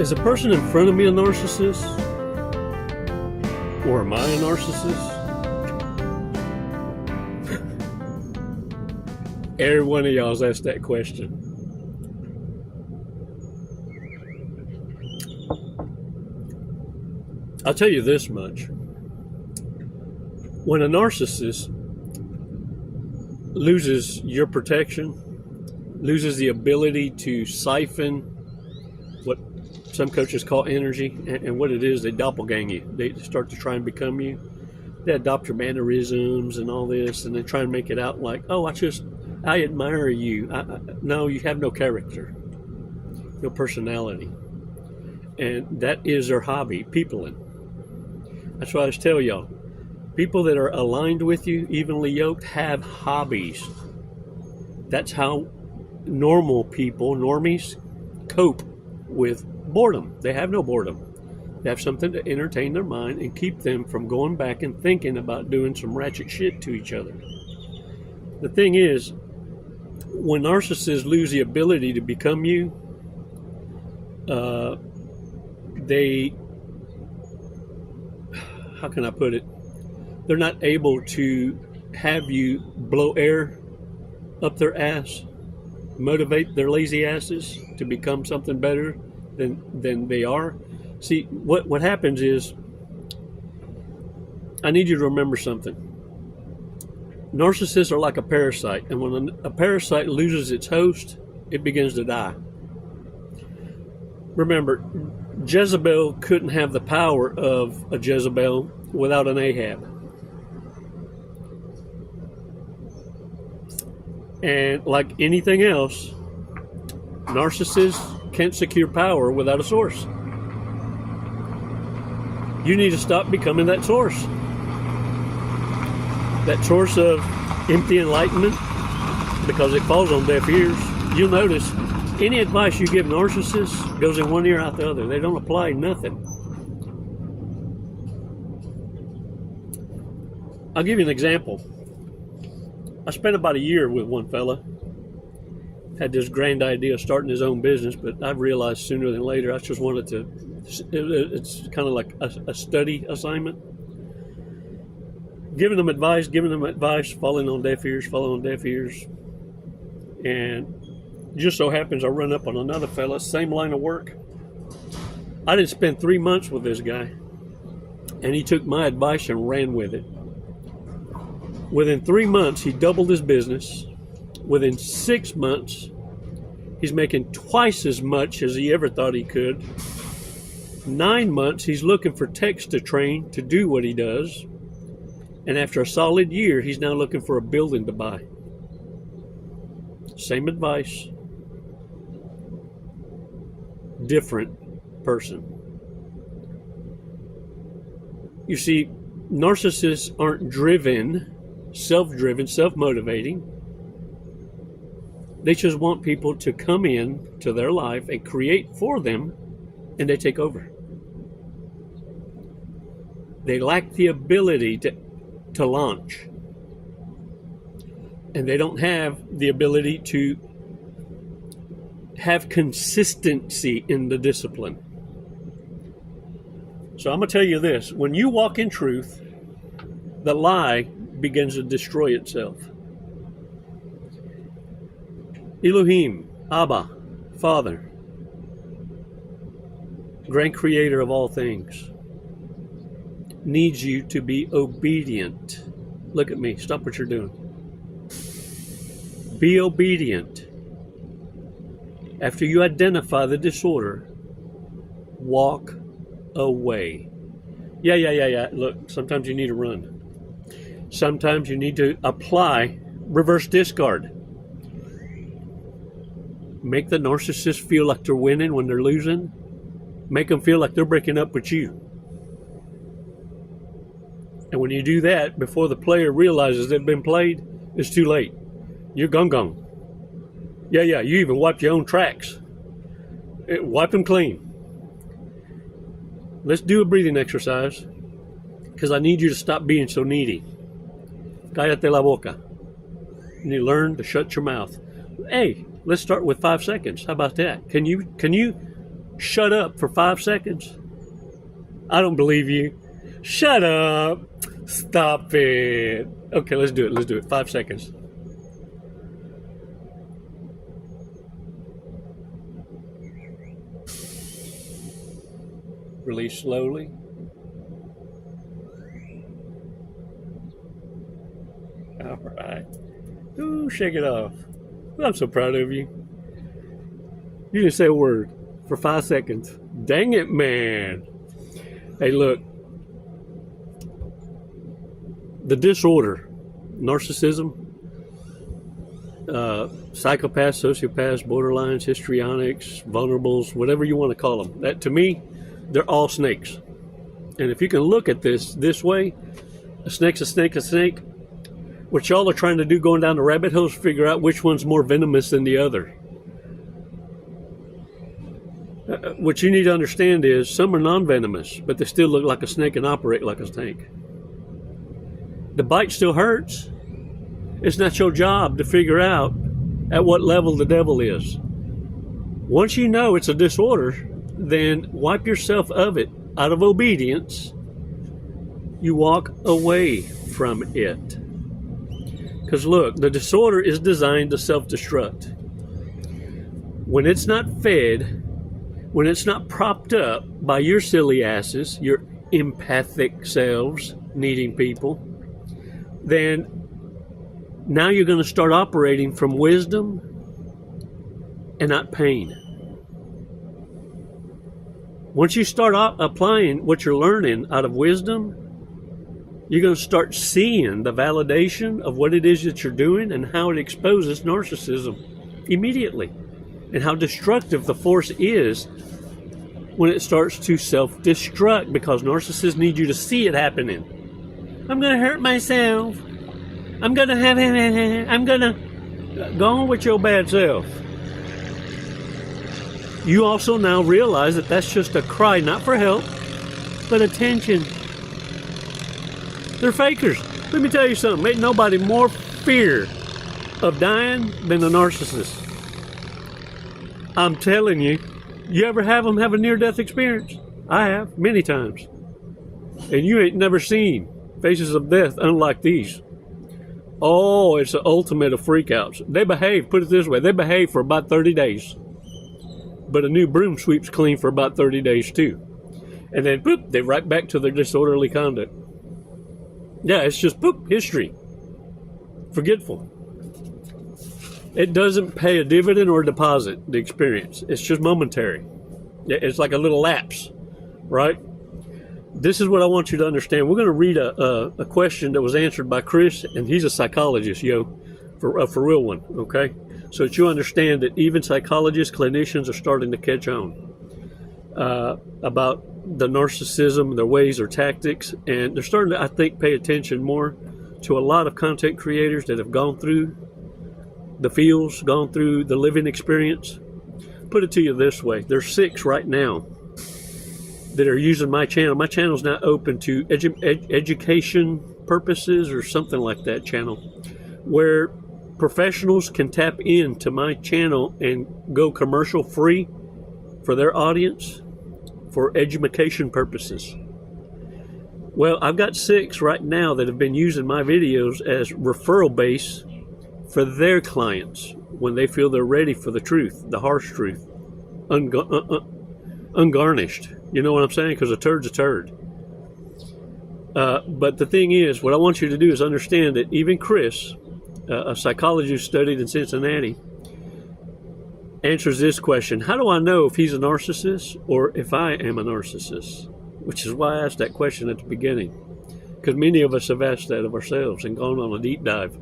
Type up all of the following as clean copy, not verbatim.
Is a person in front of me a narcissist? Or am I a narcissist? Every one of y'all's asked that question. I'll tell you this much. When a narcissist loses your protection, loses the ability to siphon what some coaches call energy, and what it is, they doppelgang you. They start to try and become you. They adopt your mannerisms and all this, and they try and make it out like, oh, I admire you. No, you have no character, no personality. And that is their hobby, peopling. That's why I just tell y'all, people that are aligned with you, evenly yoked, have hobbies. That's how normal people, normies, cope with boredom. They have no boredom. They have something to entertain their mind and keep them from going back and thinking about doing some ratchet shit to each other. The thing is, when narcissists lose the ability to become you, how can I put it? They're not able to have you blow air up their ass, motivate their lazy asses to become something better than they are. See, what happens is, I need you to remember something. Narcissists are like a parasite, and when a parasite loses its host, it begins to die. Remember, Jezebel couldn't have the power of a Jezebel without an Ahab. And like anything else, narcissists can't secure power without a source. You need to stop becoming that source. That source of empty enlightenment, because it falls on deaf ears. You'll notice any advice you give narcissists goes in one ear out the other. They don't apply nothing. I'll give you an example. I spent about a year with one fella. Had this grand idea of starting his own business, but I realized sooner than later I just wanted to. It's kind of like a study assignment. Giving them advice, falling on deaf ears. And just so happens I run up on another fella, same line of work. I didn't spend 3 months with this guy, and he took my advice and ran with it. Within 3 months, he doubled his business. Within 6 months, he's making twice as much as he ever thought he could. 9 months, he's looking for techs to train to do what he does. And after a solid year, he's now looking for a building to buy. Same advice. Different person. You see, narcissists aren't driven, self-driven, self-motivating. They just want people to come in to their life and create for them, and they take over. They lack the ability to launch. And they don't have the ability to have consistency in the discipline. So I'm going to tell you this. When you walk in truth, the lie begins to destroy itself. Elohim, Abba, Father, Grand Creator of all things, needs you to be obedient. Look at me. Stop what you're doing. Be obedient. After you identify the disorder, walk away. Yeah. Look, sometimes you need to run. Sometimes you need to apply reverse discard. Make the narcissist feel like they're winning when they're losing. Make them feel like they're breaking up with you. And when you do that, before the player realizes they've been played, it's too late. You're gone. Yeah, you even wiped your own tracks. Wipe them clean. Let's do a breathing exercise, because I need you to stop being so needy. Cállate la boca. You need to learn to shut your mouth. Hey, let's start with 5 seconds. How about that? Can you shut up for 5 seconds? I don't believe you. Shut up. Stop it. Okay, let's do it. Let's do it. 5 seconds. Release slowly. All right. Ooh, shake it off. I'm so proud of you. You didn't say a word for 5 seconds. Dang it, man. Hey, look. The disorder, narcissism, psychopaths, sociopaths, borderlines, histrionics, vulnerables, whatever you want to call them. That, to me, they're all snakes. And if you can look at this way, a snake's a snake, a snake. What y'all are trying to do going down the rabbit holes, figure out which one's more venomous than the other. What you need to understand is some are non-venomous, but they still look like a snake and operate like a snake. The bite still hurts. It's not your job to figure out at what level the devil is. Once you know it's a disorder, then wipe yourself of it. Out of obedience, you walk away from it. Because look, the disorder is designed to self-destruct. When it's not fed, when it's not propped up by your silly asses, your empathic selves needing people, then now you're going to start operating from wisdom and not pain. Once you start applying what you're learning out of wisdom, you're going to start seeing the validation of what it is that you're doing and how it exposes narcissism immediately, and how destructive the force is when it starts to self-destruct, because narcissists need you to see it happening. I'm going to hurt myself. I'm going to go on with your bad self. You also now realize that that's just a cry, not for help, but attention. They're fakers. Let me tell you something. Ain't nobody more fear of dying than a narcissist. I'm telling you. You ever have them have a near-death experience? I have, many times. And you ain't never seen faces of death unlike these. Oh, it's the ultimate of freakouts. They behave, put it this way, they behave for about 30 days. But a new broom sweeps clean for about 30 days too. And then, boop, they're right back to their disorderly conduct. Yeah, it's just, boop, history. Forgetful. It doesn't pay a dividend or a deposit, the experience. It's just momentary. It's like a little lapse, right? This is what I want you to understand. We're going to read a question that was answered by Chris, and he's a psychologist, for real one, okay? So that you understand that even psychologists, clinicians are starting to catch on about the narcissism, their ways, their tactics, and they're starting to, I think, pay attention more to a lot of content creators that have gone through the fields, gone through the living experience. Put it to you this way. There's 6 right now that are using my channel. My channel's now open to education purposes or something like that channel, where professionals can tap into my channel and go commercial free for their audience for education purposes. Well, I've got 6 right now that have been using my videos as referral base for their clients when they feel they're ready for the truth, the harsh truth, ungarnished. You know what I'm saying? Because a turd's a turd. But the thing is, what I want you to do is understand that even Chris, a psychologist studied in Cincinnati, answers this question: how do I know if he's a narcissist or if I am a narcissist? Which is why I asked that question at the beginning, because many of us have asked that of ourselves and gone on a deep dive.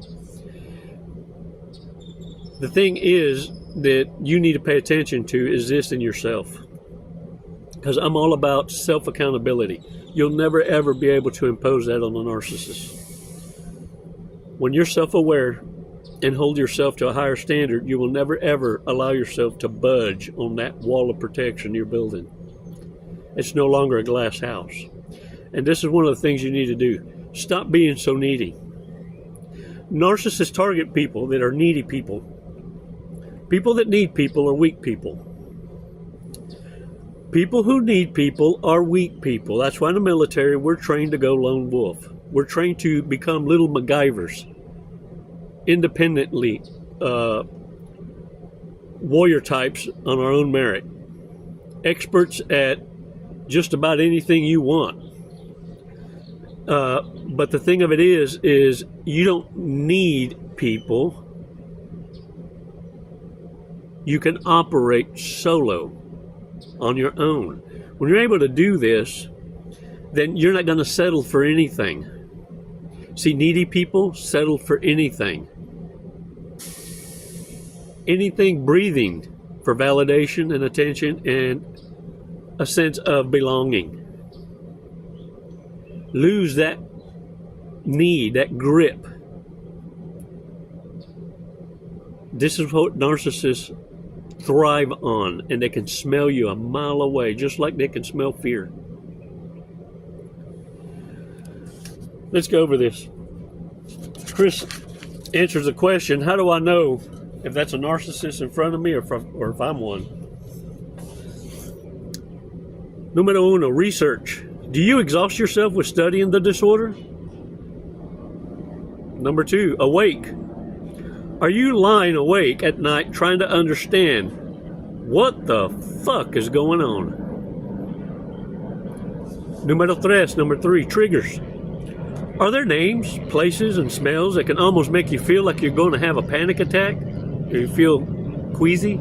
The thing is that you need to pay attention to is this in yourself, because I'm all about self-accountability. You'll never ever be able to impose that on a narcissist. When you're self-aware and hold yourself to a higher standard, you will never ever allow yourself to budge on that wall of protection you're building. It's no longer a glass house. And this is one of the things you need to do. Stop being so needy. Narcissists target people that are needy people. People that need people are weak people. People who need people are weak people. That's why in the military we're trained to go lone wolf. We're trained to become little MacGyvers, independently, warrior types on our own merit, experts at just about anything you want. But the thing of it is you don't need people. You can operate solo on your own. When you're able to do this, then you're not going to settle for anything. See, needy people settle for anything. Anything breathing for validation and attention and a sense of belonging. Lose that need, that grip. This is what narcissists thrive on, and they can smell you a mile away, just like they can smell fear. Let's go over this. Chris answers the question, how do I know if that's a narcissist in front of me or if I'm one? Numero uno, research. Do you exhaust yourself with studying the disorder? Number two, awake. Are you lying awake at night trying to understand what the fuck is going on? Numero three, triggers. Are there names, places, and smells that can almost make you feel like you're going to have a panic attack? Or you feel queasy?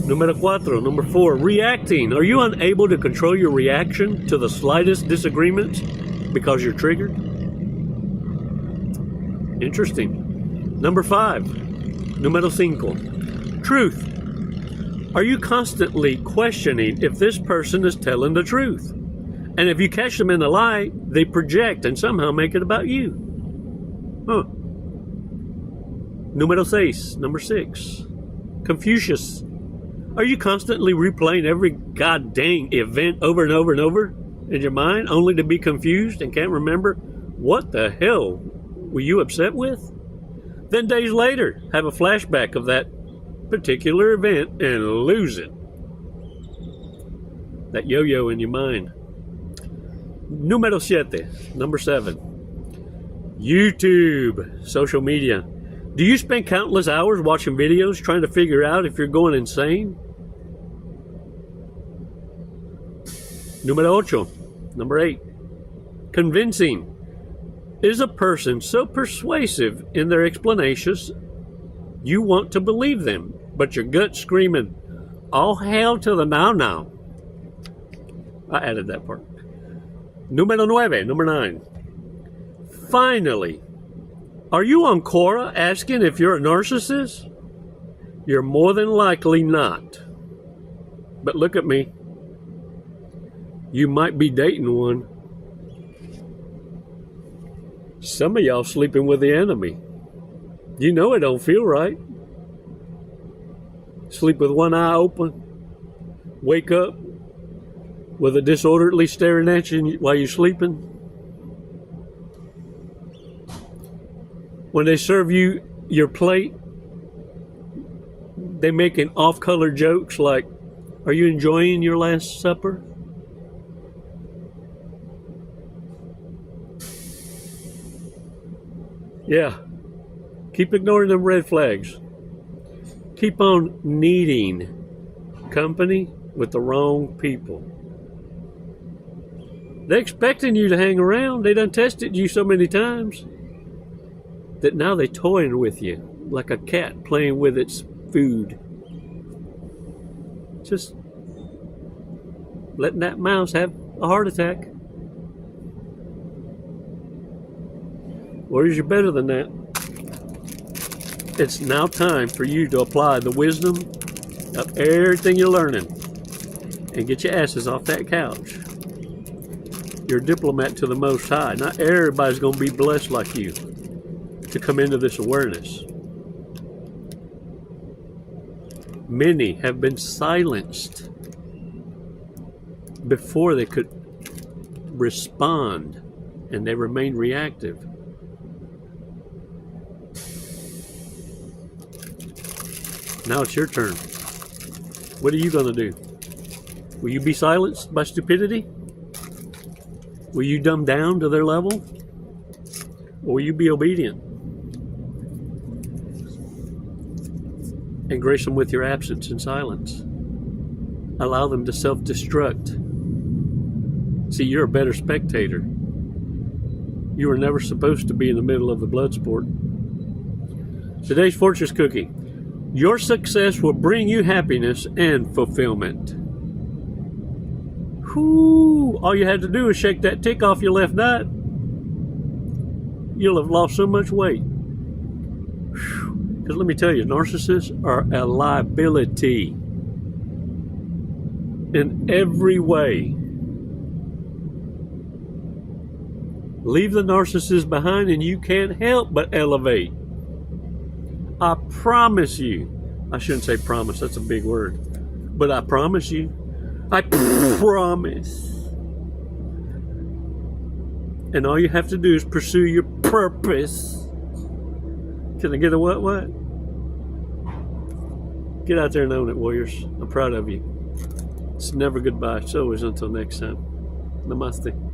Number four, reacting. Are you unable to control your reaction to the slightest disagreements because you're triggered? Interesting. Number five, numero cinco, truth. Are you constantly questioning if this person is telling the truth? And if you catch them in a lie, they project and somehow make it about you. Numero seis, number six, Confucius. Are you constantly replaying every goddamn event over and over and over in your mind only to be confused and can't remember what the hell were you upset with? Then days later, have a flashback of that particular event and lose it. That yo-yo in your mind. Numero siete, number seven, YouTube, social media. Do you spend countless hours watching videos trying to figure out if you're going insane? Numero ocho, number eight, convincing. Is a person so persuasive in their explanations you want to believe them, but your gut's screaming, all hail to the now. I added that part. Numero nueve, number nine. Finally, are you on Quora asking if you're a narcissist? You're more than likely not. But look at me. You might be dating one. Some of y'all sleeping with the enemy. You know it don't feel right. Sleep with one eye open. Wake up with a disorderly staring at you while you're sleeping. When they serve you your plate, they making off-color jokes like, are you enjoying your last supper? Yeah, keep ignoring them red flags. Keep on needing company with the wrong people. They're expecting you to hang around. They done tested you so many times that now they're toying with you like a cat playing with its food. Just letting that mouse have a heart attack. Or is you better than that? It's now time for you to apply the wisdom of everything you're learning and get your asses off that couch. You're a diplomat to the Most High. Not everybody's going to be blessed like you to come into this awareness. Many have been silenced before they could respond, and they remain reactive. Now it's your turn. What are you going to do? Will you be silenced by stupidity? Will you dumb down to their level? Or will you be obedient? And grace them with your absence and silence. Allow them to self-destruct. See, you're a better spectator. You were never supposed to be in the middle of the blood sport. Today's fortress cookie. Your success will bring you happiness and fulfillment. Whoo! All you had to do is shake that tick off your left nut. You'll have lost so much weight. Because let me tell you, narcissists are a liability in every way. Leave the narcissist behind and you can't help but elevate. I promise you. I shouldn't say promise, that's a big word. But I promise you. I promise. And all you have to do is pursue your purpose. Can I get a what? Get out there and own it, warriors. I'm proud of you. It's never goodbye. It's always until next time. Namaste.